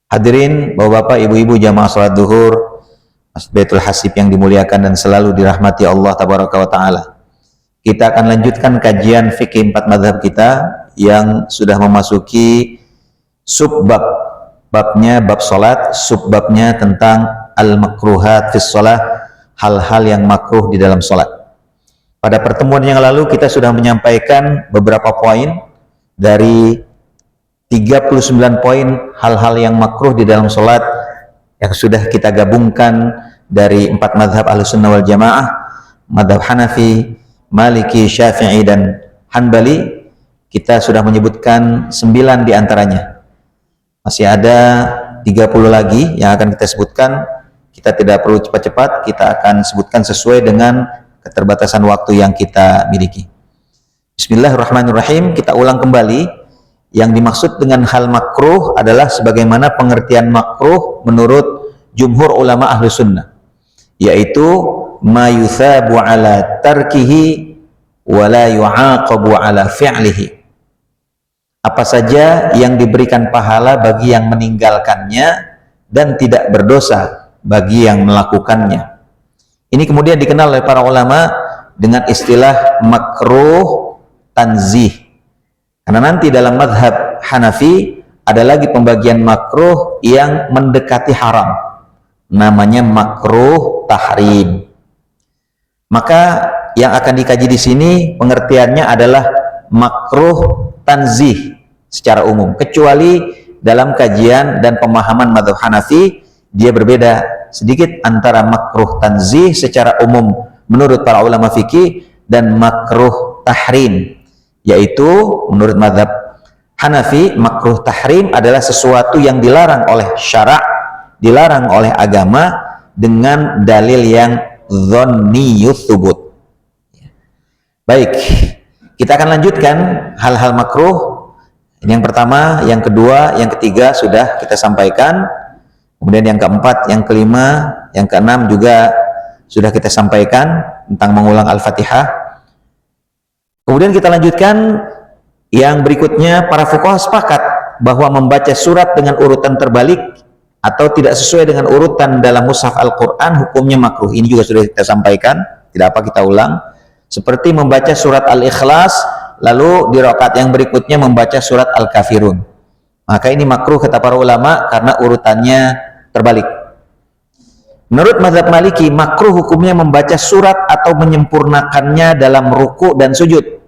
Hadirin bapak-bapak, ibu-ibu jamaah salat zuhur Masjid Baitul Hasib yang dimuliakan dan selalu dirahmati Allah tabaraka wa taala. Kita akan lanjutkan kajian fikih 4 mazhab kita yang sudah memasuki subbab. Babnya bab salat, subbabnya tentang al-makruhat fis shalah, hal-hal yang makruh di dalam salat. Pada pertemuan yang lalu kita sudah menyampaikan beberapa poin dari 39 poin hal-hal yang makruh di dalam sholat yang sudah kita gabungkan dari 4 mazhab Ahlussunnah wal Jamaah, mazhab Hanafi, Maliki, Syafi'i dan Hanbali. Kita sudah menyebutkan 9 di antaranya. Masih ada 30 lagi yang akan kita sebutkan. Kita tidak perlu cepat-cepat, kita akan sebutkan sesuai dengan keterbatasan waktu yang kita miliki. Bismillahirrahmanirrahim. Kita ulang kembali. Yang dimaksud dengan hal makruh adalah sebagaimana pengertian makruh menurut jumhur ulama ahlu sunnah, yaitu ma yuthabu ala tarkihi wa la yu'aqabu ala fi'lihi. Apa saja yang diberikan pahala bagi yang meninggalkannya dan tidak berdosa bagi yang melakukannya. Ini kemudian dikenal oleh para ulama dengan istilah makruh tanzih. Karena nanti dalam mazhab Hanafi ada lagi pembagian makruh yang mendekati haram, namanya makruh tahrim. Maka yang akan dikaji di sini pengertiannya adalah makruh tanzih secara umum, kecuali dalam kajian dan pemahaman mazhab Hanafi dia berbeda sedikit antara makruh tanzih secara umum menurut para ulama fikih dan makruh tahrim. Yaitu menurut mazhab Hanafi, makruh tahrim adalah sesuatu yang dilarang oleh syara', dilarang oleh agama dengan dalil yang dhanniyus thubut. Baik, kita akan lanjutkan hal-hal makruh. Ini yang pertama, yang kedua, yang ketiga sudah kita sampaikan. Kemudian yang keempat, yang kelima, yang keenam juga sudah kita sampaikan tentang mengulang Al-Fatihah. Kemudian kita lanjutkan yang berikutnya, para fuqaha sepakat bahwa membaca surat dengan urutan terbalik atau tidak sesuai dengan urutan dalam mushaf Al-Quran hukumnya makruh. Ini juga sudah kita sampaikan, tidak apa kita ulang. Seperti membaca surat Al-Ikhlas lalu di rakaat yang berikutnya membaca surat Al-Kafirun. Maka ini makruh kata para ulama karena urutannya terbalik. Menurut mazhab Maliki, makruh hukumnya membaca surat atau menyempurnakannya dalam ruku dan sujud.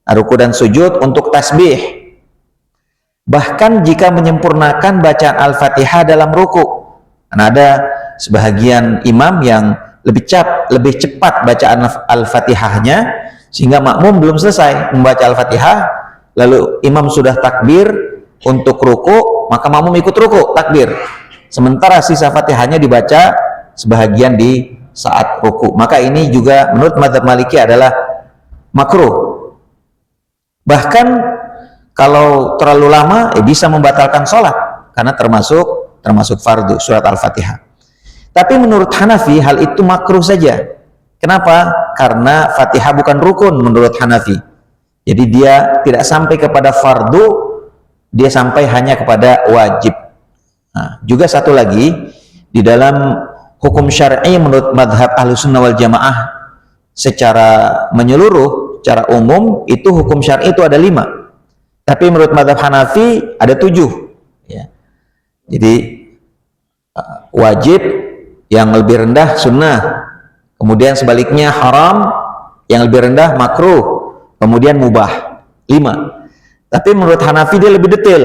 Ruku dan sujud untuk tasbih. Bahkan jika menyempurnakan bacaan Al-Fatihah dalam ruku. Karena ada sebahagian imam yang lebih cepat bacaan Al-Fatihahnya sehingga makmum belum selesai membaca Al-Fatihah, lalu imam sudah takbir untuk ruku, maka makmum ikut ruku, takbir. Sementara sisa Fatihahnya dibaca sebahagian di saat ruku. Maka ini juga menurut mazhab Maliki adalah makruh. Bahkan kalau terlalu lama bisa membatalkan sholat karena termasuk fardu surat Al-Fatihah. Tapi menurut Hanafi hal itu makruh saja. Kenapa? Karena Fatihah bukan rukun menurut Hanafi. Jadi dia tidak sampai kepada fardu, dia sampai hanya kepada wajib. Nah, juga satu lagi di dalam hukum syar'i menurut madhab Ahlussunnah wal Jamaah secara menyeluruh, secara umum itu hukum syar'i itu ada 5. Tapi menurut madhab Hanafi ada 7. Ya. Jadi wajib, yang lebih rendah sunnah, kemudian sebaliknya haram, yang lebih rendah makruh, kemudian mubah. 5. Tapi menurut Hanafi dia lebih detail.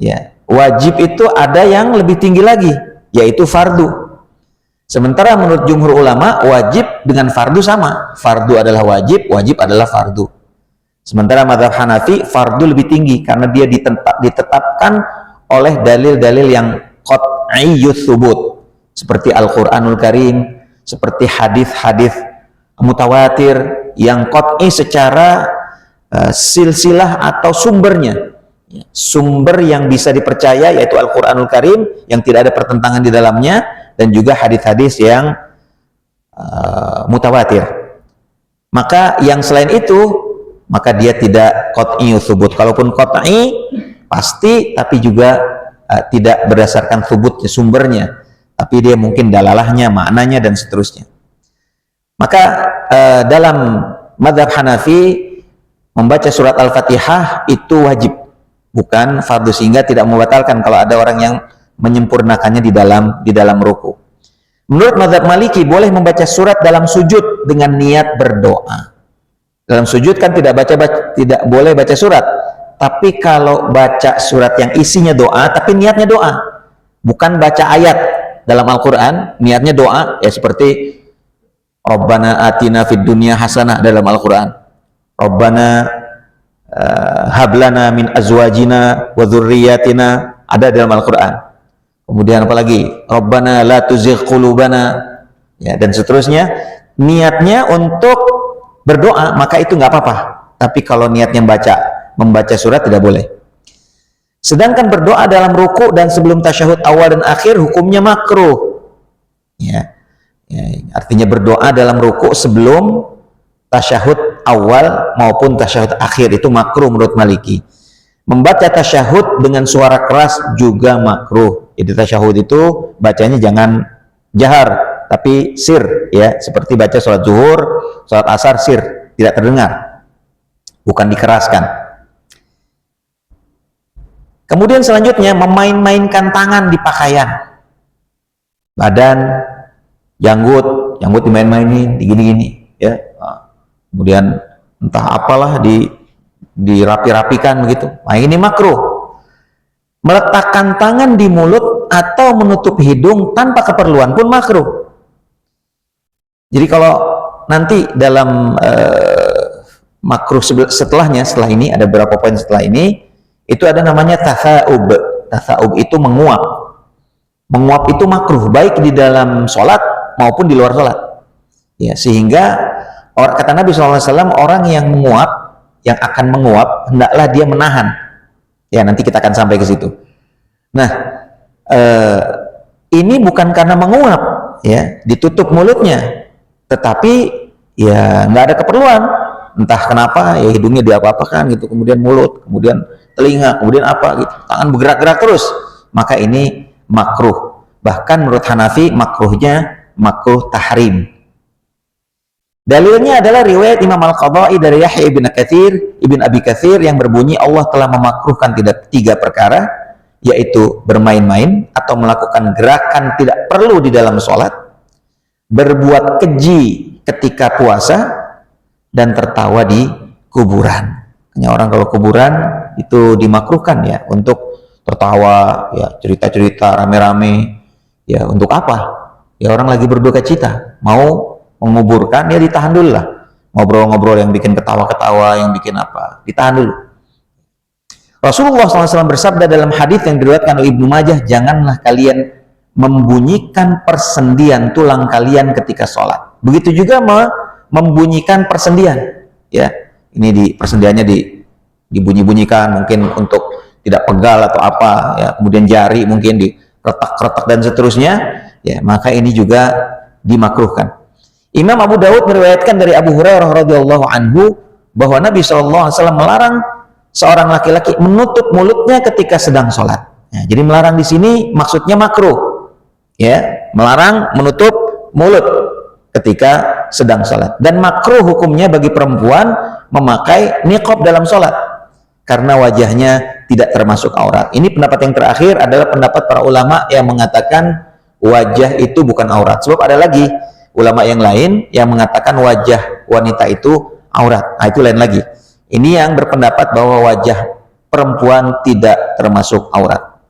Ya. Wajib itu ada yang lebih tinggi lagi, yaitu fardu. Sementara menurut jumhur ulama, wajib dengan fardu sama. Fardu adalah wajib, wajib adalah fardu. Sementara mazhab Hanafi, fardu lebih tinggi karena dia ditetapkan oleh dalil-dalil yang qat'iyyus tsubut. Seperti Al-Quranul Karim, seperti hadis-hadis mutawatir yang qat'i secara silsilah atau sumbernya. Sumber yang bisa dipercaya yaitu Al-Quranul Karim yang tidak ada pertentangan di dalamnya, dan juga hadis-hadis yang mutawatir. Maka yang selain itu, maka dia tidak qat'i tsubut. Kalaupun qat'i pasti, tapi juga tidak berdasarkan thubutnya, sumbernya, tapi dia mungkin dalalahnya, maknanya, dan seterusnya. Maka dalam mazhab Hanafi, membaca surat Al-Fatihah itu wajib, bukan fardu, sehingga tidak membatalkan kalau ada orang yang menyempurnakannya di dalam ruku. Menurut mazhab Maliki, boleh membaca surat dalam sujud dengan niat berdoa. Dalam sujud kan tidak boleh baca surat. Tapi kalau baca surat yang isinya doa, tapi niatnya doa, bukan baca ayat dalam Al-Quran, niatnya doa, ya seperti Rabbana atina fid dunya hasanah dalam Al-Quran, Rabbana hablana min azwajina wa dzurriyyatina, ada dalam Al-Quran. Kemudian apalagi, Rabbana la tuzigh qulubana, ya, dan seterusnya. Niatnya untuk berdoa, maka itu nggak apa-apa. Tapi kalau niatnya membaca surat, tidak boleh. Sedangkan berdoa dalam ruku dan sebelum tasyahud awal dan akhir hukumnya makruh. Ya, artinya berdoa dalam ruku sebelum tasyahud awal maupun tasyahud akhir itu makruh menurut Maliki. Membaca tasyahud dengan suara keras juga makruh. Jadi tasyahud itu bacanya jangan jahar, tapi sir, ya, seperti baca sholat zuhur, sholat asar, sir, tidak terdengar, bukan dikeraskan. Kemudian selanjutnya memain-mainkan tangan di pakaian, badan, janggut dimain-mainin, digini-gini, ya. Kemudian entah apalah dirapi-rapikan begitu. Nah, ini makruh. Meletakkan tangan di mulut atau menutup hidung tanpa keperluan pun makruh. Jadi kalau nanti dalam makruh setelah ini ada beberapa poin setelah ini, itu ada namanya tatha'ub. Tatha'ub itu menguap. Menguap itu makruh, baik di dalam sholat maupun di luar sholat. Ya, sehingga kata Nabi SAW, orang yang akan menguap, hendaklah dia menahan. Ya, nanti kita akan sampai ke situ. Nah, ini bukan karena menguap, ya, ditutup mulutnya, tetapi ya nggak ada keperluan. Entah kenapa, ya hidungnya diapa-apakan gitu, kemudian mulut, kemudian telinga, kemudian apa gitu, tangan bergerak-gerak terus. Maka ini makruh. Bahkan menurut Hanafi makruhnya makruh tahrim. Dalilnya adalah riwayat Imam Al-Qadha'i dari Yahya ibn Abi Katsir yang berbunyi Allah telah memakruhkan tiga perkara, yaitu bermain-main atau melakukan gerakan tidak perlu di dalam sholat, berbuat keji ketika puasa, dan tertawa di kuburan. Hanya orang kalau kuburan itu dimakruhkan, ya, untuk tertawa, ya, cerita-cerita rame-rame, ya, untuk apa? Ya, orang lagi berduka cita, mau menguburkan, ya ditahan dulu lah. Ngobrol-ngobrol yang bikin ketawa-ketawa, yang bikin apa, ditahan dulu. Rasulullah SAW bersabda dalam hadis yang diriwayatkan oleh Ibnu Majah, janganlah kalian membunyikan persendian tulang kalian ketika sholat. Begitu juga membunyikan persendian, ya. Ini persendiannya dibunyi-bunyikan, mungkin untuk tidak pegal atau apa, ya. Kemudian jari mungkin diretak-retak dan seterusnya, ya. Maka ini juga dimakruhkan. Imam Abu Dawud meriwayatkan dari Abu Hurairah radhiyallahu anhu bahwa Nabi SAW melarang seorang laki-laki menutup mulutnya ketika sedang sholat. Nah, jadi melarang di sini maksudnya makruh, ya, melarang menutup mulut ketika sedang sholat. Dan makruh hukumnya bagi perempuan memakai niqab dalam sholat karena wajahnya tidak termasuk aurat. Ini pendapat yang terakhir adalah pendapat para ulama yang mengatakan wajah itu bukan aurat. Sebab ada lagi ulama yang lain yang mengatakan wajah wanita itu aurat. Nah, itu lain lagi. Ini yang berpendapat bahwa wajah perempuan tidak termasuk aurat.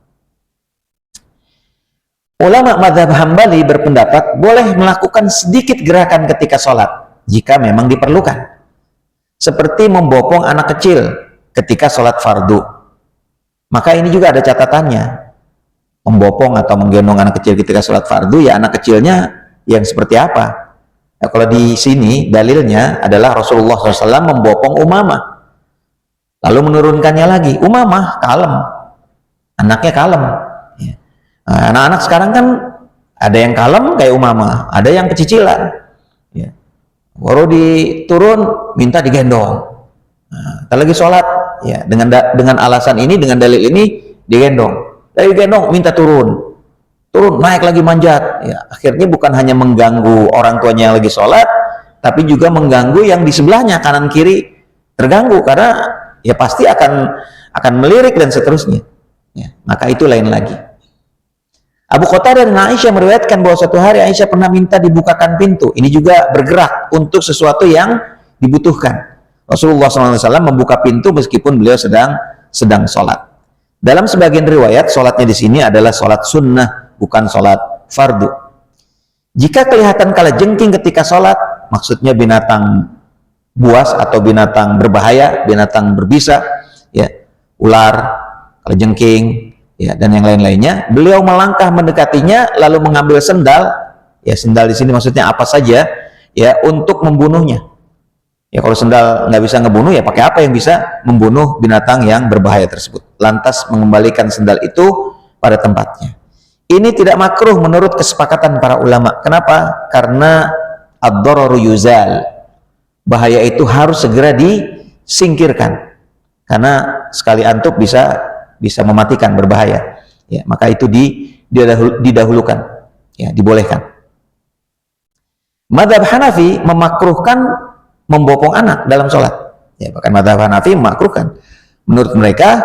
Ulama mazhab Hambali berpendapat boleh melakukan sedikit gerakan ketika sholat jika memang diperlukan, seperti membopong anak kecil ketika sholat fardu. Maka ini juga ada catatannya, membopong atau menggendong anak kecil ketika sholat fardu, ya anak kecilnya yang seperti apa? Nah, kalau di sini dalilnya adalah Rasulullah SAW membopong Umamah, lalu menurunkannya lagi. Umamah kalem, anaknya kalem. Nah, anak-anak sekarang kan ada yang kalem kayak Umamah, ada yang kecicilan, ya. Baru diturun minta digendong. Nah, kita lagi sholat, ya, dengan alasan ini, dengan dalil ini digendong. lagi gendong minta turun, naik lagi manjat. Ya, akhirnya bukan hanya mengganggu orang tuanya yang lagi sholat, tapi juga mengganggu yang di sebelahnya, kanan kiri terganggu, karena ya pasti akan melirik dan seterusnya. Ya, maka itu lain lagi. Abu Qatadah dan Aisyah meriwayatkan bahwa suatu hari Aisyah pernah minta dibukakan pintu. Ini juga bergerak untuk sesuatu yang dibutuhkan. Rasulullah SAW membuka pintu meskipun beliau sedang sholat. Dalam sebagian riwayat, sholatnya di sini adalah sholat sunnah, bukan sholat fardu. Jika kelihatan kalajengking ketika sholat, maksudnya binatang buas atau binatang berbahaya, binatang berbisa, ya, ular, kalajengking, ya, dan yang lain-lainnya, beliau melangkah mendekatinya lalu mengambil sendal. Ya, sendal di sini maksudnya apa saja, ya, untuk membunuhnya. Ya, kalau sendal nggak bisa ngebunuh, ya pakai apa yang bisa membunuh binatang yang berbahaya tersebut. Lantas mengembalikan sendal itu pada tempatnya. Ini tidak makruh menurut kesepakatan para ulama. Kenapa? Karena ad-dararu yuzal. Bahaya itu harus segera disingkirkan. Karena sekali antuk bisa mematikan, berbahaya. Ya, maka itu didahulukan, ya, dibolehkan. Madzhab Hanafi memakruhkan membopong anak dalam sholat. Ya, bahkan madzhab Hanafi memakruhkan. Menurut mereka,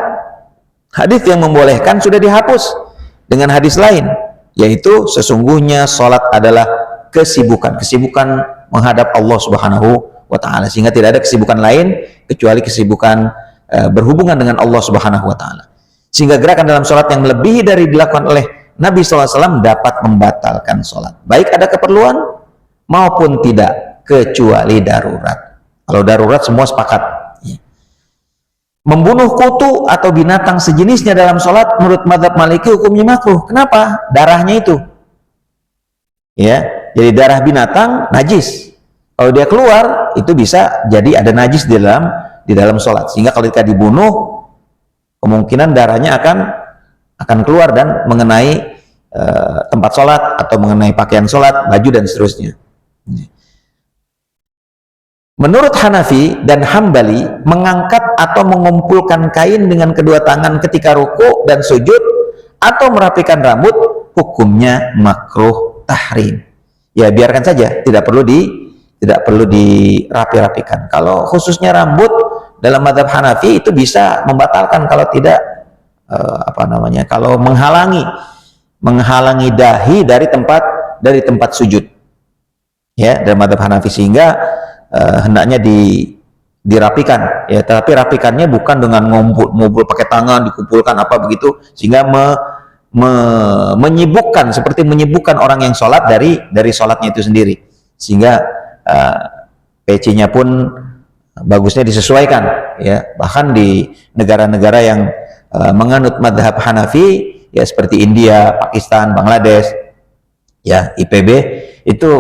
hadis yang membolehkan sudah dihapus dengan hadis lain, yaitu sesungguhnya sholat adalah kesibukan menghadap Allah Subhanahu wa Ta'ala, sehingga tidak ada kesibukan lain kecuali kesibukan berhubungan dengan Allah Subhanahu wa Ta'ala. Sehingga gerakan dalam sholat yang melebihi dari dilakukan oleh Nabi SAW dapat membatalkan sholat, baik ada keperluan maupun tidak, kecuali darurat. Kalau darurat semua sepakat. Ya. Membunuh kutu atau binatang sejenisnya dalam sholat menurut mazhab Maliki hukumnya makruh. Kenapa? Darahnya itu, ya, jadi darah binatang najis. Kalau dia keluar itu bisa jadi ada najis di dalam sholat, sehingga kalau kita dibunuh kemungkinan darahnya akan keluar dan mengenai tempat sholat atau mengenai pakaian sholat, baju dan seterusnya. Menurut Hanafi dan Hambali, mengangkat atau mengumpulkan kain dengan kedua tangan ketika ruku dan sujud atau merapikan rambut hukumnya makruh tahrim. Ya, biarkan saja, tidak perlu dirapi-rapikan. Kalau khususnya rambut dalam mazhab Hanafi itu bisa membatalkan kalau tidak kalau menghalangi dahi dari tempat sujud. Ya, dalam mazhab Hanafi, sehingga hendaknya dirapikan, ya, tapi rapikannya bukan dengan ngumpul pakai tangan, dikumpulkan apa begitu, sehingga menyibukkan, seperti menyibukkan orang yang sholat dari sholatnya itu sendiri, sehingga pecinya pun bagusnya disesuaikan, ya. Bahkan di negara-negara yang menganut madhab Hanafi, ya, seperti India, Pakistan, Bangladesh, ya, IPB itu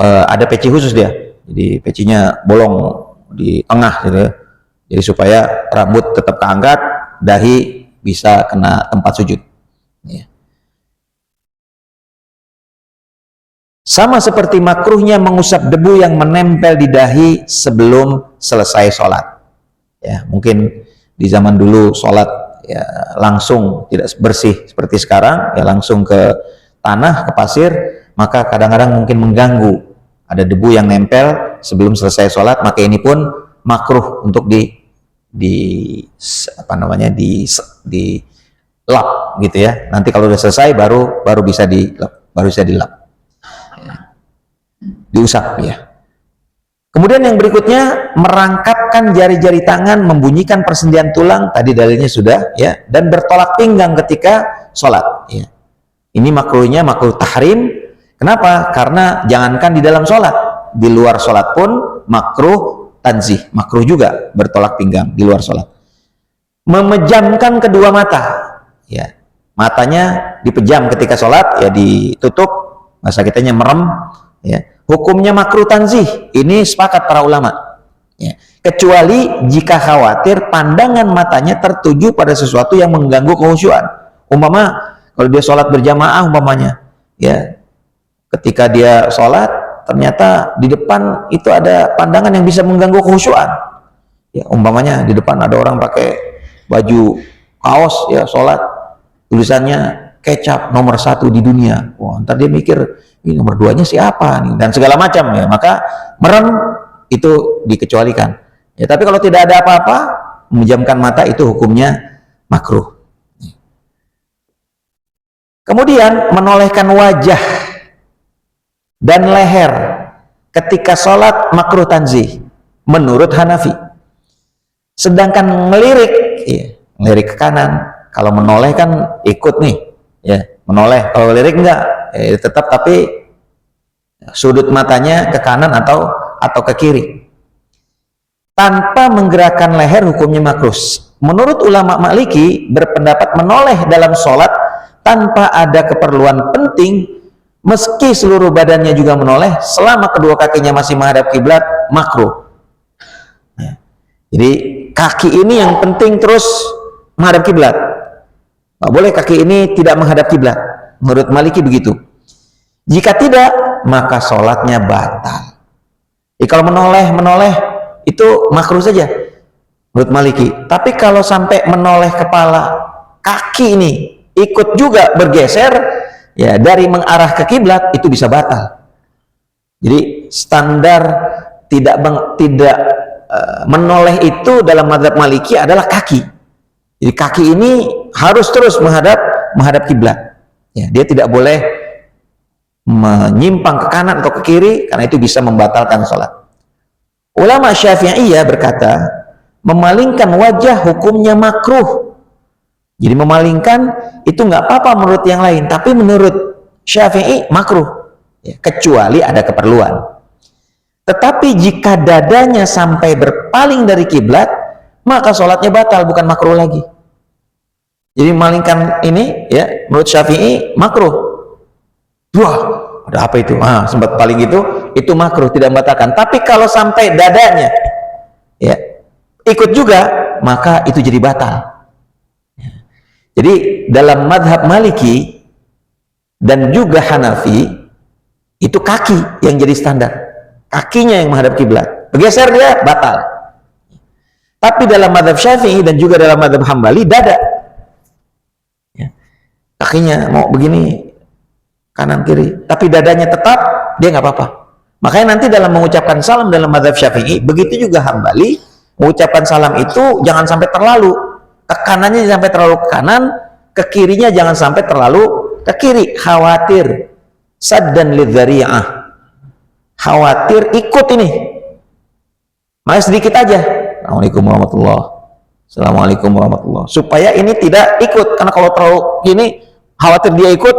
ada peci khusus dia. Jadi pecinya bolong di tengah gitu ya. Jadi supaya rambut tetap keangkat, dahi bisa kena tempat sujud. Ya. Sama seperti makruhnya mengusap debu yang menempel di dahi sebelum selesai sholat. Ya, mungkin di zaman dulu sholat, ya, langsung tidak bersih seperti sekarang, ya, langsung ke tanah, ke pasir, maka kadang-kadang mungkin mengganggu. Ada debu yang nempel sebelum selesai sholat, maka ini pun makruh untuk dilap gitu ya. Nanti kalau udah selesai baru bisa dilap, diusap, ya. Kemudian yang berikutnya, merangkapkan jari-jari tangan, membunyikan persendian tulang, tadi dalilnya sudah, ya, dan bertolak pinggang ketika sholat, ya. Ini makruhnya makruh tahrim. Kenapa? Karena jangankan di dalam sholat, di luar sholat pun makruh tanzih, makruh juga bertolak pinggang di luar sholat. Memejamkan kedua mata, ya, matanya dipejam ketika sholat, ya, ditutup, bahasa kitanya merem, ya, hukumnya makruh tanzih. Ini sepakat para ulama, ya, kecuali jika khawatir pandangan matanya tertuju pada sesuatu yang mengganggu kekhusyuan. Umpama kalau dia sholat berjamaah, umpamanya, ya, ketika dia sholat ternyata di depan itu ada pandangan yang bisa mengganggu kekhusyuan, ya, umpamanya di depan ada orang pakai baju kaos, ya, sholat, tulisannya kecap nomor 1 di dunia. Wah, ntar dia mikir ini nomor 2-nya siapa nih, dan segala macam ya. Maka merem itu dikecualikan. Ya, tapi kalau tidak ada apa-apa, memejamkan mata itu hukumnya makruh. Kemudian menolehkan wajah dan leher ketika sholat makruh tanzih menurut Hanafi. Sedangkan ngelirik, ya, ngelirik ke kanan, kalau menoleh kan ikut nih, ya, menoleh. Kalau lirik enggak, tetap, tapi sudut matanya ke kanan atau ke kiri. Tanpa menggerakkan leher hukumnya makruh. Menurut ulama Maliki berpendapat menoleh dalam sholat tanpa ada keperluan penting, meski seluruh badannya juga menoleh, selama kedua kakinya masih menghadap kiblat, makruh. Ya. Jadi kaki ini yang penting terus menghadap kiblat. Nggak boleh kaki ini tidak menghadap kiblat. Menurut Maliki begitu. Jika tidak, maka sholatnya batal. Jadi kalau menoleh itu makruh saja menurut Maliki. Tapi kalau sampai menoleh kepala, kaki ini ikut juga bergeser, ya, dari mengarah ke kiblat, itu bisa batal. Jadi standar tidak menoleh itu dalam mazhab Maliki adalah kaki. Jadi kaki ini harus terus menghadap kiblat. Ya, dia tidak boleh menyimpang ke kanan atau ke kiri, karena itu bisa membatalkan sholat. Ulama Syafi'iyah berkata, memalingkan wajah hukumnya makruh. Jadi memalingkan itu nggak apa-apa menurut yang lain, tapi menurut Syafi'i makruh, ya, kecuali ada keperluan. Tetapi jika dadanya sampai berpaling dari kiblat, maka sholatnya batal, bukan makruh lagi. Jadi memalingkan ini, ya, menurut Syafi'i makruh. Wah, ada apa itu? Sempat paling itu makruh, tidak membatalkan. Tapi kalau sampai dadanya, ya, ikut juga, maka itu jadi batal. Jadi dalam madhab Maliki dan juga Hanafi, itu kaki yang jadi standar, kakinya yang menghadap kiblat. Bergeser dia batal. Tapi dalam madhab Syafi'i dan juga dalam madhab Hambali, dada, ya, kakinya mau begini kanan kiri, tapi dadanya tetap, dia nggak apa-apa. Makanya nanti dalam mengucapkan salam dalam madhab Syafi'i, begitu juga Hambali, mengucapkan salam itu jangan sampai terlalu ke kanannya, sampai terlalu ke kanan, ke kirinya jangan sampai terlalu ke kiri, khawatir saddan lidzari'ah, khawatir ikut ini, makanya sedikit aja, Assalamualaikum warahmatullahi, Assalamualaikum warahmatullahi, supaya ini tidak ikut, karena kalau terlalu gini khawatir dia ikut,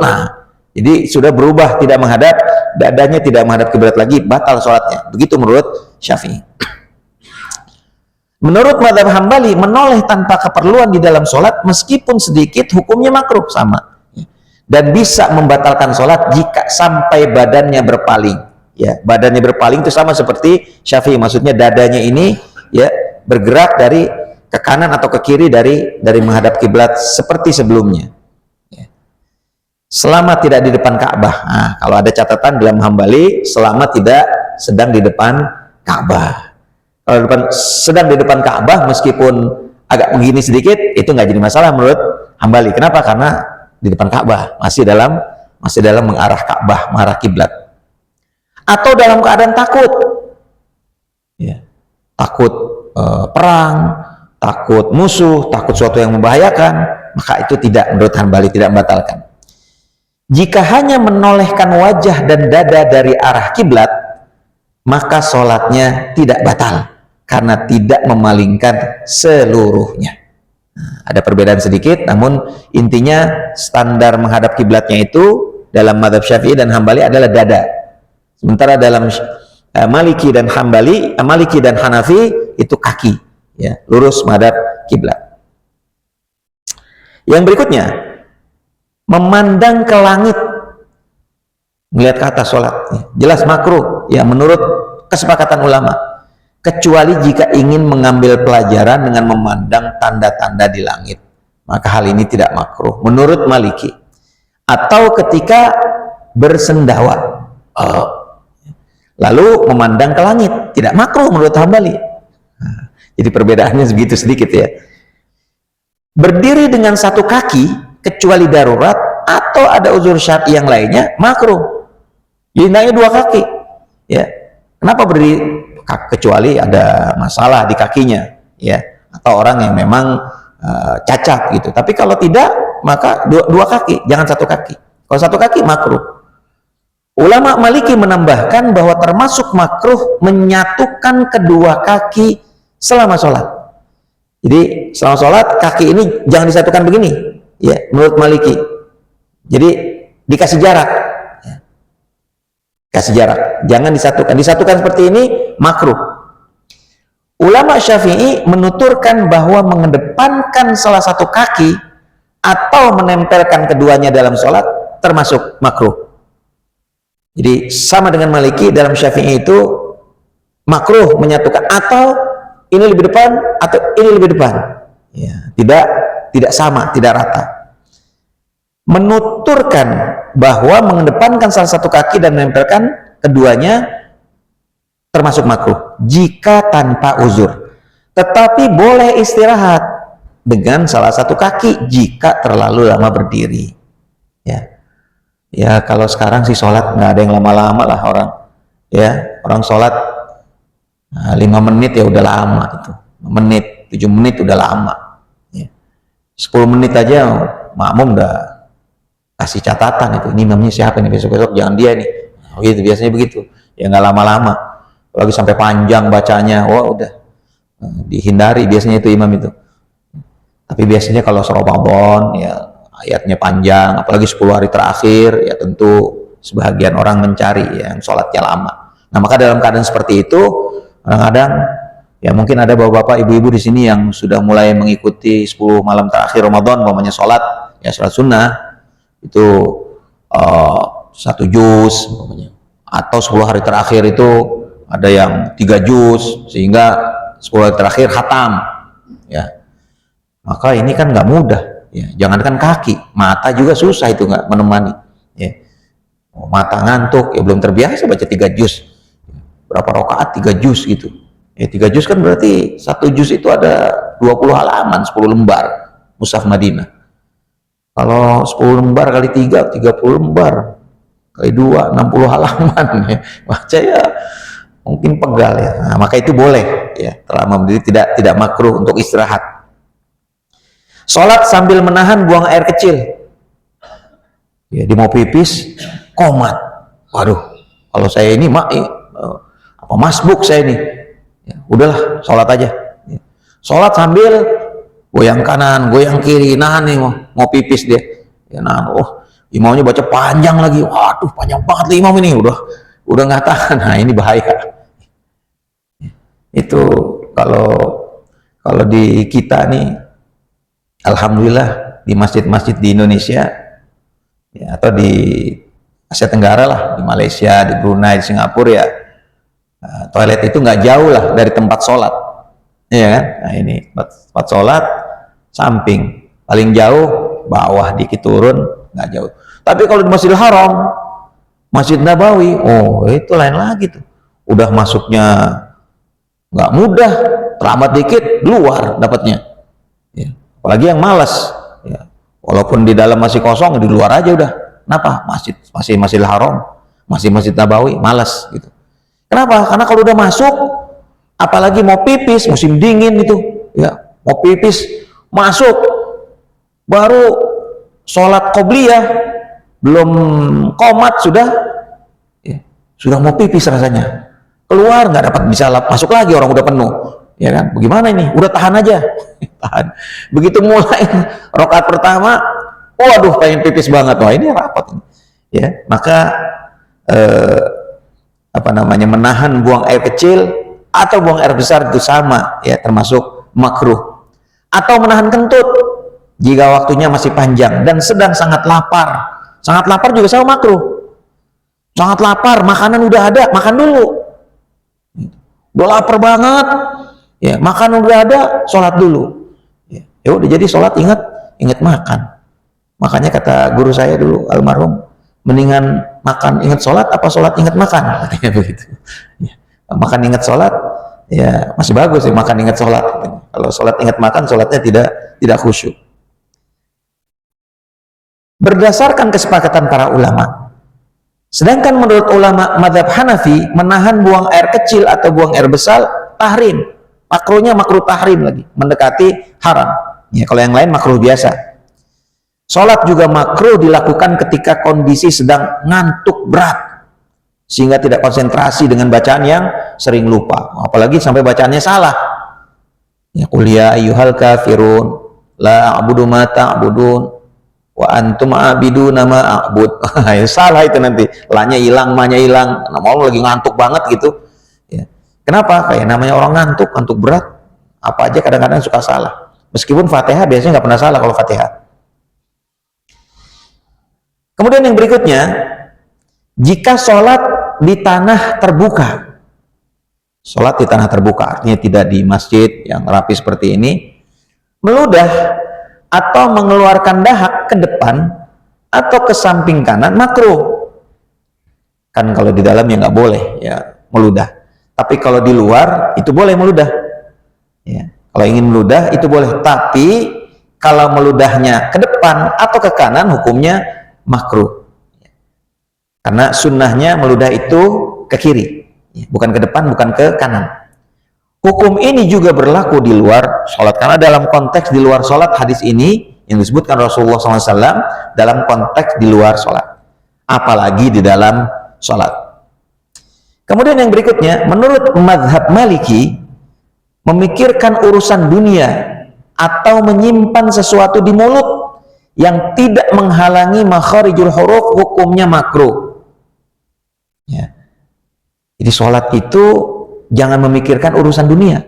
jadi sudah berubah, tidak menghadap, dadanya tidak menghadap kiblat lagi, batal sholatnya. Begitu menurut Syafi'i. Menurut mazhab Hambali, menoleh tanpa keperluan di dalam sholat meskipun sedikit hukumnya makruh, sama, dan bisa membatalkan sholat jika sampai badannya berpaling. Ya, badannya berpaling itu sama seperti Syafi'i, maksudnya dadanya ini, ya, bergerak dari ke kanan atau ke kiri dari menghadap kiblat seperti sebelumnya. Ya. Selama tidak di depan Ka'bah. Kalau ada catatan dalam Hambali, selama tidak sedang di depan Ka'bah. Kalau sedang di depan Ka'bah meskipun agak begini sedikit, itu nggak jadi masalah menurut Hambali. Kenapa? Karena di depan Ka'bah, masih dalam mengarah Ka'bah, mengarah kiblat. Atau dalam keadaan takut, ya, takut perang, takut musuh, takut sesuatu yang membahayakan, maka itu tidak, menurut Hambali, tidak membatalkan. Jika hanya menolehkan wajah dan dada dari arah kiblat, maka sholatnya tidak batal, karena tidak memalingkan seluruhnya. Ada perbedaan sedikit, namun intinya standar menghadap kiblatnya itu dalam mazhab Syafi'i dan Hambali adalah dada. Sementara dalam Maliki dan Hambali, Maliki dan Hanafi itu kaki, ya, lurus menghadap kiblat. Yang berikutnya, memandang ke langit, melihat ke atas sholat, ya, jelas makruh, ya, menurut kesepakatan ulama, kecuali jika ingin mengambil pelajaran dengan memandang tanda-tanda di langit, maka hal ini tidak makruh menurut Maliki. Atau ketika bersendawa, lalu memandang ke langit, tidak makruh menurut Hambali. Jadi perbedaannya begitu sedikit, ya. Berdiri dengan satu kaki, kecuali kecuali darurat atau ada uzur syar'i yang lainnya, makruh. Jadi hendaknya dua kaki. Ya, kenapa berdiri? Kecuali ada masalah di kakinya, ya, atau orang yang memang cacat gitu. Tapi kalau tidak, maka dua kaki, jangan satu kaki. Kalau satu kaki makruh. Ulama Maliki menambahkan bahwa termasuk makruh menyatukan kedua kaki selama sholat. Jadi selama sholat kaki ini jangan disatukan begini, ya, menurut Maliki. Jadi dikasih jarak, ya. Kasih jarak, jangan disatukan. Disatukan seperti ini makruh. Ulama Syafi'i menuturkan bahwa mengedepankan salah satu kaki atau menempelkan keduanya dalam sholat termasuk makruh. Jadi sama dengan Maliki, dalam Syafi'i itu makruh menyatukan atau ini lebih depan atau ini lebih depan. Ya, tidak sama, tidak rata. Menuturkan bahwa mengedepankan salah satu kaki dan menempelkan keduanya termasuk makruh jika tanpa uzur, tetapi boleh istirahat dengan salah satu kaki jika terlalu lama berdiri. Ya kalau sekarang sih sholat nggak ada yang lama-lama lah orang, ya, orang sholat 5 menit ya udah lama, itu 5 menit 7 menit udah lama, ya. 10 menit aja makmum udah kasih catatan, itu ini imamnya siapa nih, besok-besok jangan dia nih, gitu biasanya begitu ya, nggak lama-lama, lagi sampai panjang bacanya, wah udah dihindari biasanya itu imam itu. Tapi biasanya kalau Ramadan ya ayatnya panjang, apalagi 10 hari terakhir, ya tentu sebagian orang mencari yang sholatnya lama. Nah maka dalam keadaan seperti itu, kadang-kadang ya mungkin ada bapak-bapak, ibu-ibu di sini yang sudah mulai mengikuti 10 malam terakhir Ramadan, umpamanya sholat, ya sholat sunnah itu 1 juz, atau 10 hari terakhir itu ada yang 3 juz, sehingga 10 hari terakhir khatam, ya. Maka ini kan nggak mudah. Ya, jangankan kaki, mata juga susah itu nggak menemani. Ya. Mata ngantuk, ya belum terbiasa baca 3 juz. Berapa rakaat 3 juz gitu. Ya 3 juz kan berarti 1 juz itu ada 20 halaman, 10 lembar Mushaf Madinah. Kalau 10 lembar kali 3, 30 lembar. Kali 2, 60 halaman. Ya. Baca ya mungkin pegal ya. Nah, maka itu boleh ya, selama berdiri tidak makruh untuk istirahat. Sholat sambil menahan buang air kecil, ya, dia mau pipis komat, waduh, kalau saya ini masbuk saya ini, ya, udahlah sholat aja, ya. Sholat sambil goyang kanan goyang kiri, nahan nih mau pipis dia, ya, nahan, imamnya baca panjang lagi, waduh panjang banget nih imam ini, udah nggak tahan. Nah ini bahaya. Itu kalau di kita nih, alhamdulillah di masjid-masjid di Indonesia, ya, atau di Asia Tenggara lah, di Malaysia, di Brunei, di Singapura, ya, toilet itu nggak jauh lah dari tempat sholat, ya kan? Nah ini tempat sholat samping, paling jauh bawah dikit turun, nggak jauh. Tapi kalau di Masjidil Haram, Masjid Nabawi, itu lain lagi tuh, udah masuknya nggak mudah, terlambat dikit luar dapatnya. Ya. Apalagi yang malas, ya, walaupun di dalam masih kosong, di luar aja udah. Kenapa? Masih Masjidil Haram, masih Masjid Nabawi, malas gitu. Kenapa? Karena kalau udah masuk, apalagi mau pipis musim dingin itu, ya, mau pipis masuk, baru sholat qobliyah belum qomat sudah mau pipis rasanya, keluar nggak dapat, bisa masuk lagi, orang udah penuh. Ya kan, bagaimana ini, udah tahan aja. Tahan. Begitu mulai rakaat pertama, waduh pengen pipis banget, wah ini rapat, ya. Maka menahan buang air kecil atau buang air besar itu sama, ya, termasuk makruh. Atau menahan kentut jika waktunya masih panjang dan sedang sangat lapar juga sama makruh. Sangat lapar, makanan udah ada, makan dulu. Udah lapar banget, ya, makan udah ada, sholat dulu. Ya udah, jadi sholat ingat makan. Makanya kata guru saya dulu almarhum, mendingan makan ingat sholat apa sholat ingat makan, katanya begitu. Ya, makan ingat sholat ya masih bagus ya, makan ingat sholat. Kalau sholat ingat makan, sholatnya tidak khusyuk. berdasarkan kesepakatan para ulama. Sedangkan menurut ulama madhab Hanafi, menahan buang air kecil atau buang air besar tahrim, makruhnya makruh tahrim lagi, mendekati haram. Ya, kalau yang lain makruh biasa. Sholat juga makruh dilakukan ketika kondisi sedang ngantuk berat, sehingga tidak konsentrasi dengan bacaan yang sering lupa, apalagi sampai bacaannya salah. Ya, qul ya ayyuhal kafirun la a'budu ma ta'budun wa antum a'biduna ma a'bud. Salah itu nanti, lanya hilang, manya hilang, mau lagi ngantuk banget gitu. Ya. Kenapa? Kayak namanya orang ngantuk berat, apa aja kadang-kadang suka salah. Meskipun Fatihah biasanya nggak pernah salah kalau Fatihah. Kemudian yang berikutnya, jika sholat di tanah terbuka, sholat di tanah terbuka artinya tidak di masjid yang rapi seperti ini, meludah atau mengeluarkan dahak ke depan atau ke samping kanan makruh. Kan kalau di dalam ya nggak boleh ya meludah, tapi kalau di luar itu boleh meludah. Ya, kalau ingin meludah itu boleh, tapi kalau meludahnya ke depan atau ke kanan hukumnya makruh, karena sunnahnya meludah itu ke kiri, bukan ke depan, bukan ke kanan. Hukum ini juga berlaku di luar sholat, karena dalam konteks di luar sholat, hadis ini yang disebutkan Rasulullah SAW dalam konteks di luar sholat, apalagi di dalam sholat. Kemudian yang berikutnya, menurut mazhab Maliki, memikirkan urusan dunia atau menyimpan sesuatu di mulut yang tidak menghalangi makharijul huruf hukumnya makruh. Ya. Jadi sholat itu jangan memikirkan urusan dunia.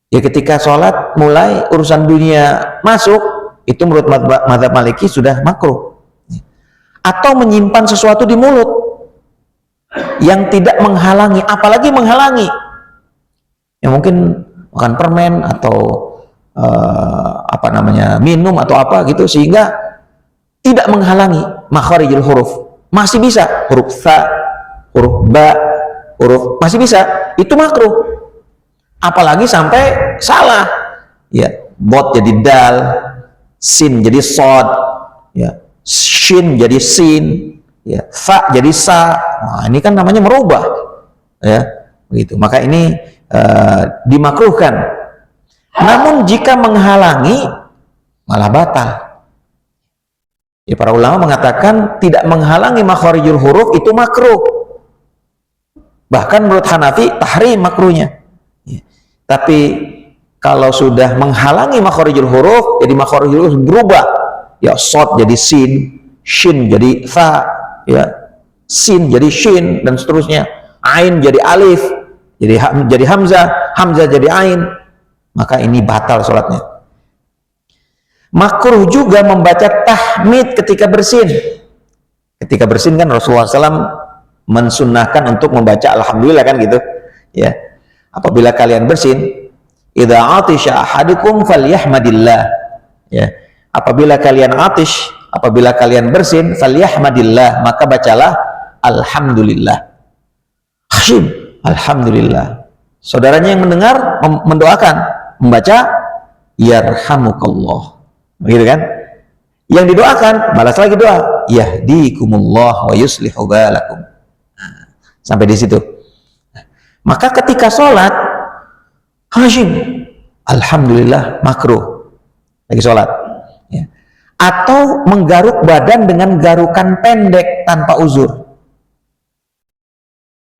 Ya, ketika sholat mulai urusan dunia masuk, itu menurut mazhab Maliki sudah makruh. Atau menyimpan sesuatu di mulut yang tidak menghalangi, apalagi menghalangi. Ya mungkin makan permen atau minum atau apa gitu, sehingga tidak menghalangi makharijul huruf, masih bisa huruf sa, huruf ba, huruf masih bisa, itu makruh. Apalagi sampai salah, ya, bot jadi dal, sin jadi sod, ya, shin jadi sin, ya, sa jadi sa. Nah, ini kan namanya merubah, ya, begitu. Maka ini dimakruhkan. Namun jika menghalangi malah batal. Ya, para ulama mengatakan tidak menghalangi makharijul huruf itu makruh. Bahkan menurut Hanafi tahrim makruhnya. Ya. Tapi kalau sudah menghalangi makharijul huruf, jadi makharijul huruf berubah. Ya, shad jadi sin, shin jadi tha, ya, sin jadi shin dan seterusnya. Ain jadi alif, jadi hamzah, hamzah jadi ain. Maka ini batal sholatnya. Makruh juga membaca tahmid ketika bersin. Ketika bersin kan Rasulullah SAW mensunnahkan untuk membaca alhamdulillah kan gitu. Ya, apabila kalian bersin, idza atisha ahadukum falyahmadillah. Ya, apabila kalian atish, apabila kalian bersin, falyahmadillah, maka bacalah alhamdulillah. Hashim, alhamdulillah. Saudaranya yang mendengar mendoakan, membaca yarhamukallah, begitu kan? Yang didoakan balas lagi doa, yahdikumullah wa yuslihu balakum. Sampai di situ. Maka ketika sholat, Hashim, alhamdulillah, makruh lagi sholat, ya. Atau menggaruk badan dengan garukan pendek tanpa uzur,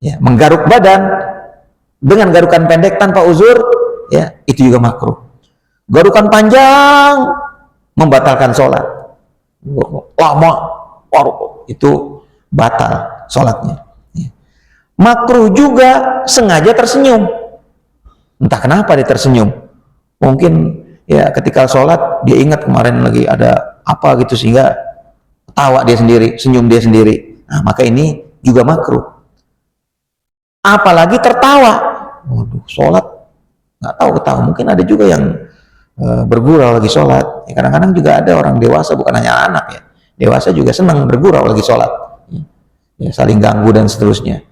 ya, menggaruk badan dengan garukan pendek tanpa uzur, ya, itu juga makruh. Garukan panjang membatalkan sholat, lama itu batal sholatnya. Ya. Makruh juga sengaja tersenyum. Entah kenapa dia tersenyum. Mungkin ya ketika sholat dia ingat kemarin lagi ada apa gitu, sehingga tawa dia sendiri, senyum dia sendiri. Nah, maka ini juga makruh. Apalagi tertawa. Waduh, sholat nggak tahu ketawa. Mungkin ada juga yang bergurau lagi sholat. Ya, kadang-kadang juga ada orang dewasa, bukan hanya anak ya. Dewasa juga senang bergurau lagi sholat. Ya, saling ganggu dan seterusnya.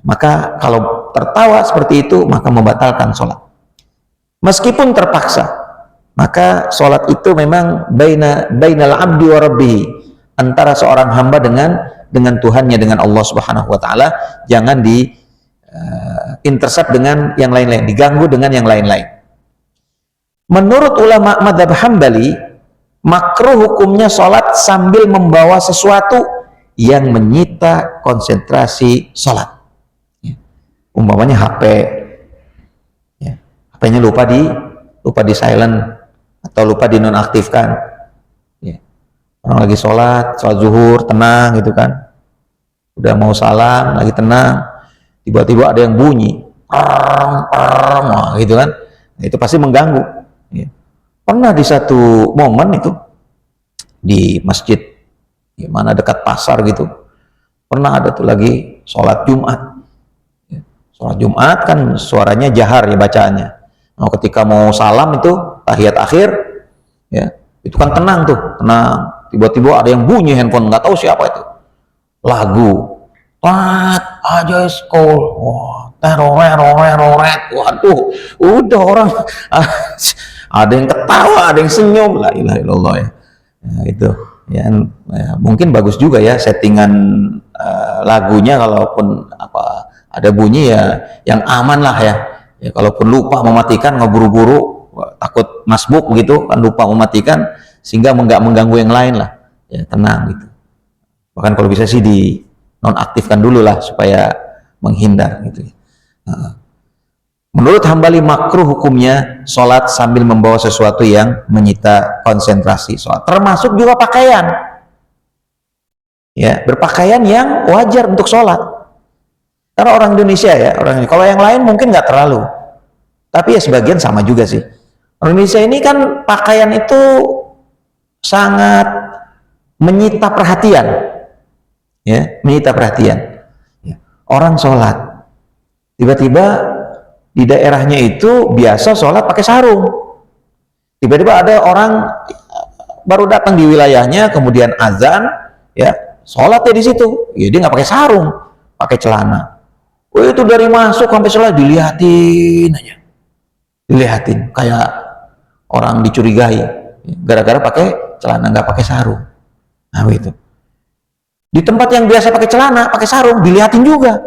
Maka kalau tertawa seperti itu, maka membatalkan sholat. Meskipun terpaksa, maka sholat itu memang bainal abdi wa rabbihi, antara seorang hamba dengan Tuhannya, dengan Allah Subhanahu wa taala, jangan di intercept dengan yang lain-lain, diganggu dengan yang lain-lain. Menurut ulama mazhab Hambali, makruh hukumnya sholat sambil membawa sesuatu yang menyita konsentrasi sholat. Umpamanya HP, ya. HP-nya lupa di silent atau lupa dinonaktifkan. Ya. Orang lagi sholat zuhur, tenang gitu kan, udah mau salam, lagi tenang, tiba-tiba ada yang bunyi, gitu kan, nah, itu pasti mengganggu. Ya. Pernah di satu momen itu di masjid, di mana dekat pasar gitu, pernah ada tuh lagi sholat Jumat. Ya. Sholat Jumat kan suaranya jahar ya bacaannya. Nah, ketika mau salam itu tahiyat akhir, ya itu kan tenang tuh, tenang. Tiba-tiba ada yang bunyi handphone, nggak tahu siapa itu. Lagu, aja skol, wah, teroret, waduh, udah orang ada yang ketawa, ada yang senyum, la ilaha illallah ya. Nah, itu ya, mungkin bagus juga ya settingan lagunya, kalaupun apa ada bunyi ya yang aman lah ya. Ya kalaupun lupa mematikan, ngeburu-buru, takut masbuk gitu kan, lupa mematikan sehingga nggak mengganggu yang lain lah, ya tenang gitu. Bahkan kalau bisa sih di nonaktifkan dulu lah supaya menghindar gitu. Menurut Hambali makruh hukumnya sholat sambil membawa sesuatu yang menyita konsentrasi sholat, termasuk juga pakaian. Ya, berpakaian yang wajar untuk sholat. Karena orang Indonesia ya, kalau yang lain mungkin nggak terlalu, tapi ya sebagian sama juga sih. Orang Indonesia ini kan pakaian itu sangat menyita perhatian, ya, menyita perhatian. Ya. Orang sholat, tiba-tiba di daerahnya itu biasa sholat pakai sarung. Tiba-tiba ada orang baru datang di wilayahnya, kemudian azan, ya, sholatnya di situ, ya dia nggak pakai sarung, pakai celana. Oh, itu dari masuk sampai sholat dilihatin aja, dilihatin kayak orang dicurigai, gara-gara pakai celana nggak pakai sarung. Nah itu. Di tempat yang biasa pakai celana, pakai sarung, dilihatin juga.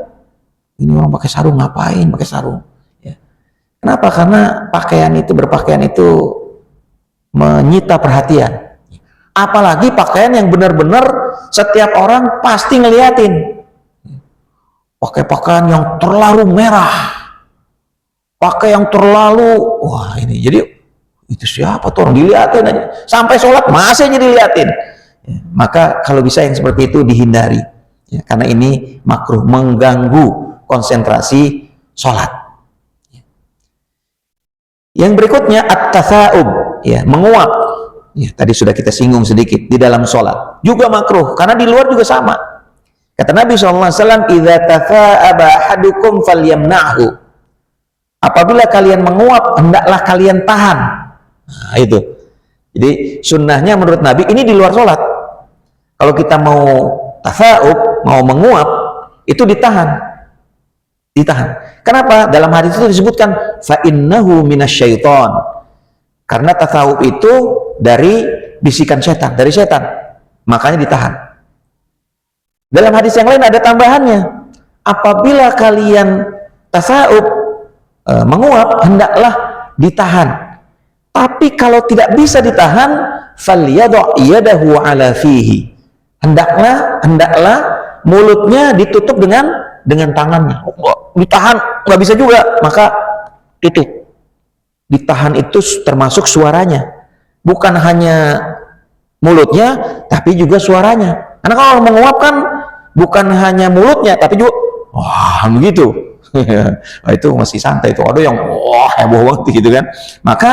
Ini orang pakai sarung ngapain? Pakai sarung. Ya. Kenapa? Karena berpakaian itu menyita perhatian. Apalagi pakaian yang benar-benar setiap orang pasti ngeliatin. Pakai pakaian yang terlalu merah, pakai yang terlalu, wah ini jadi itu siapa tuh, orang diliatin aja sampai sholat masih aja diliatin. Ya, maka kalau bisa yang seperti itu dihindari, ya, karena ini makruh, mengganggu konsentrasi sholat. Yang berikutnya at-tatha'ub, ya, menguap. Ya, tadi sudah kita singgung sedikit, di dalam sholat juga makruh, karena di luar juga sama. Kata Nabi SAW, idza tatha'aba ahadukum falyamna'hu. Apabila kalian menguap, hendaklah kalian tahan. Nah, itu. Jadi sunnahnya menurut Nabi ini di luar sholat. Kalau kita mau tatha'ub, mau menguap, itu ditahan. Kenapa? Dalam hadis itu disebutkan fa innahu minasyaiton. Karena tatha'ub itu dari bisikan setan, dari setan. Makanya ditahan. Dalam hadis yang lain ada tambahannya. Apabila kalian tatha'ub, menguap, hendaklah ditahan. Tapi kalau tidak bisa ditahan, falyadha' yadahu 'ala fihi. Hendaklah mulutnya ditutup dengan tangannya. Ditahan nggak bisa juga, maka tutup. Ditahan itu termasuk suaranya, bukan hanya mulutnya, tapi juga suaranya. Karena kalau menguap kan bukan hanya mulutnya, tapi juga wah begitu. Nah, itu masih santai, itu ada yang wah heboh banget gitu kan. Maka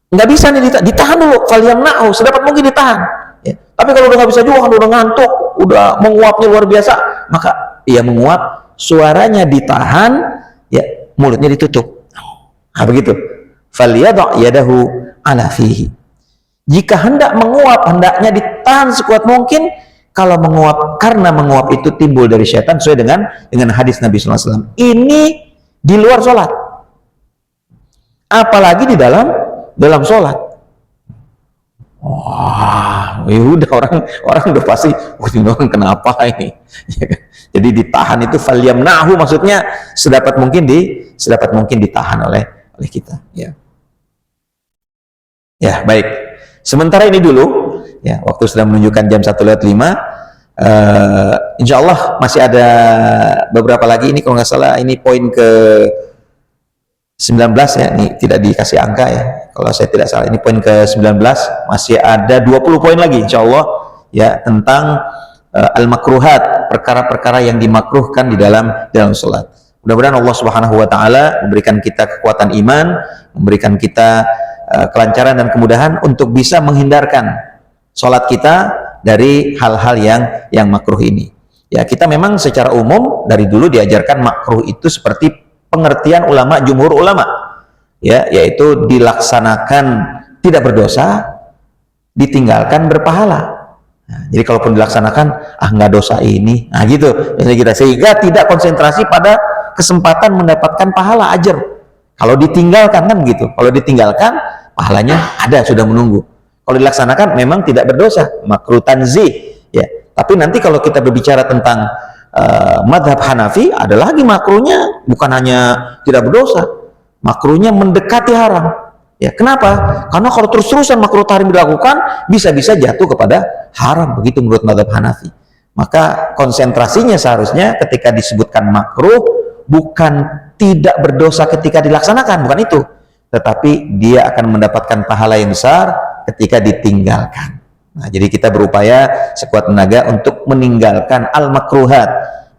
nggak bisa nih, ditahan dulu, falyamna'hu, sedapat mungkin ditahan. Ya. Tapi kalau udah nggak bisa juga, udah ngantuk, udah menguapnya luar biasa, maka ia menguap, suaranya ditahan, ya mulutnya ditutup. Nah begitu. Falyadha' yadahu 'ala fihi. Jika hendak menguap, hendaknya ditahan sekuat mungkin. Kalau menguap, karena menguap itu timbul dari setan, sesuai dengan hadis Nabi SAW. Ini di luar sholat, apalagi di dalam sholat. Wah, Ya udah, orang orang udah pasti, ini orang kenapa ini? Ya kan? Jadi ditahan itu falyamnahu, maksudnya sedapat mungkin ditahan oleh kita. Ya. Ya, baik. Sementara ini dulu, ya, waktu sudah menunjukkan jam 1:05. Insya Allah masih ada beberapa lagi. Ini kalau nggak salah ini poin ke 19 ya, ini tidak dikasih angka ya. Kalau saya tidak salah ini poin ke 19, masih ada 20 poin lagi insya Allah ya tentang al-makruhat, perkara-perkara yang dimakruhkan di dalam salat. Mudah-mudahan Allah Subhanahu wa taala memberikan kita kekuatan iman, memberikan kita kelancaran dan kemudahan untuk bisa menghindarkan salat kita dari hal-hal yang makruh ini. Ya, kita memang secara umum dari dulu diajarkan makruh itu seperti pengertian ulama, jumhur ulama, ya, yaitu dilaksanakan tidak berdosa, ditinggalkan berpahala. Nah, jadi kalaupun dilaksanakan, nggak dosa ini, nah gitu, biasanya kita, sehingga tidak konsentrasi pada kesempatan mendapatkan pahala ajar. Kalau ditinggalkan kan gitu, kalau ditinggalkan pahalanya ada, sudah menunggu. Kalau dilaksanakan memang tidak berdosa, makruh tanzih, ya. Tapi nanti kalau kita berbicara tentang madhab Hanafi, ada lagi makruhnya bukan hanya tidak berdosa, makruhnya mendekati haram. Ya, kenapa? Karena kalau terus-terusan makruh tahrim dilakukan, bisa-bisa jatuh kepada haram, begitu menurut madhab Hanafi. Maka konsentrasinya seharusnya ketika disebutkan makruh bukan tidak berdosa ketika dilaksanakan, bukan itu, tetapi dia akan mendapatkan pahala yang besar ketika ditinggalkan. Nah, jadi kita berupaya sekuat tenaga untuk meninggalkan al-makruhat,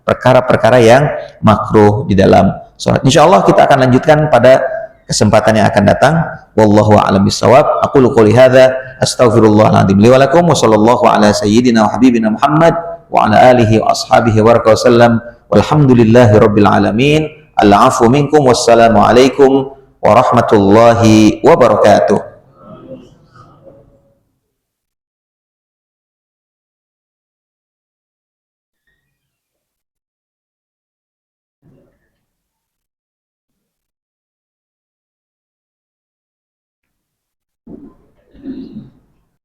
perkara-perkara yang makruh di dalam sholat. Insya Allah kita akan lanjutkan pada kesempatan yang akan datang. Wallahu a'lam bishawab. Aqulu qouli hadza astaghfirullahaladzim li wa lakum wa sallallahu ala sayyidina wa habibina Muhammad wa ala alihi wa ashabihi wa wasallam walhamdulillahi rabbil alamin. Al-afu minkum, wassalamu alaikum warahmatullahi wabarakatuh.